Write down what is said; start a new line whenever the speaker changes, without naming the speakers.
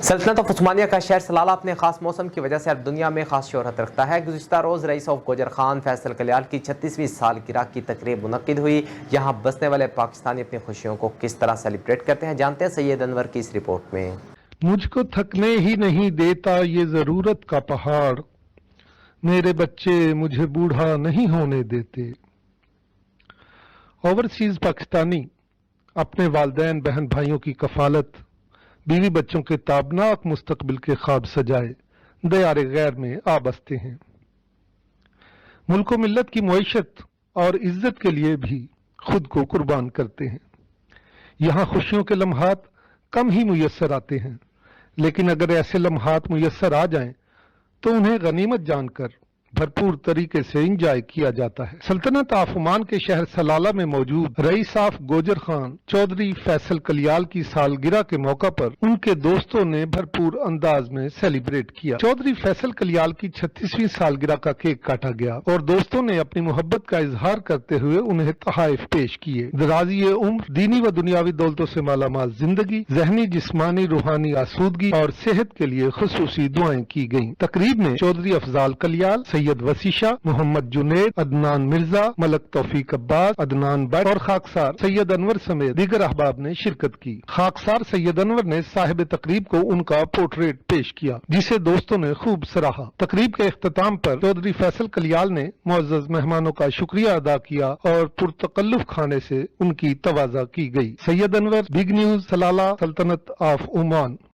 سلطنت آف عثمانیہ کا شہر سلالہ اپنے خاص موسم کی وجہ سے اب دنیا میں خاص شہرت رکھتا ہے۔ گزشتہ روز رئیس آف گوجر خان فیصل کلیال کی 36ویں سالگرہ کی تقریب منعقد ہوئی۔ یہاں بسنے والے پاکستانی اپنی خوشیوں کو کس طرح سیلیبریٹ کرتے ہیں، جانتے ہیں سید انور کی اس رپورٹ میں۔
مجھ کو تھکنے ہی نہیں دیتا یہ ضرورت کا پہاڑ، میرے بچے مجھے بوڑھا نہیں ہونے دیتے۔ اوورسیز پاکستانی اپنے والدین بہن بھائیوں کی کفالت، بیوی بچوں کے تابناک مستقبل کے خواب سجائے دیار غیر میں آ بستے ہیں۔ ملک و ملت کی معیشت اور عزت کے لیے بھی خود کو قربان کرتے ہیں۔ یہاں خوشیوں کے لمحات کم ہی میسر آتے ہیں، لیکن اگر ایسے لمحات میسر آ جائیں تو انہیں غنیمت جان کر بھرپور طریقے سے انجوائے کیا جاتا ہے۔ سلطنت آف عمان کے شہر سلالہ میں موجود رئیس آف گوجر خان چودھری فیصل کلیال کی سالگرہ کے موقع پر ان کے دوستوں نے بھرپور انداز میں سیلیبریٹ کیا۔ چودھری فیصل کلیال کی 36ویں سالگرہ کا کیک کاٹا گیا اور دوستوں نے اپنی محبت کا اظہار کرتے ہوئے انہیں تحائف پیش کیے۔ درازی عمر، دینی و دنیاوی دولتوں سے مالا مال زندگی، ذہنی جسمانی روحانی آسودگی اور صحت کے لیے خصوصی دعائیں کی گئیں۔ تقریب میں چودھری افضال کلیال، سید وسیع شاہ، محمد جنید، عدنان مرزا، ملک توفیق عباس، عدنان بٹ اور خاکسار سید انور سمیت دیگر احباب نے شرکت کی۔ خاکسار سید انور نے صاحب تقریب کو ان کا پورٹریٹ پیش کیا، جسے دوستوں نے خوب سراہا۔ تقریب کے اختتام پر چودھری فیصل کلیال نے معزز مہمانوں کا شکریہ ادا کیا اور پرتکلف کھانے سے ان کی تواضع کی گئی۔ سید انور، بگ نیوز، سلالہ، سلطنت آف عمان۔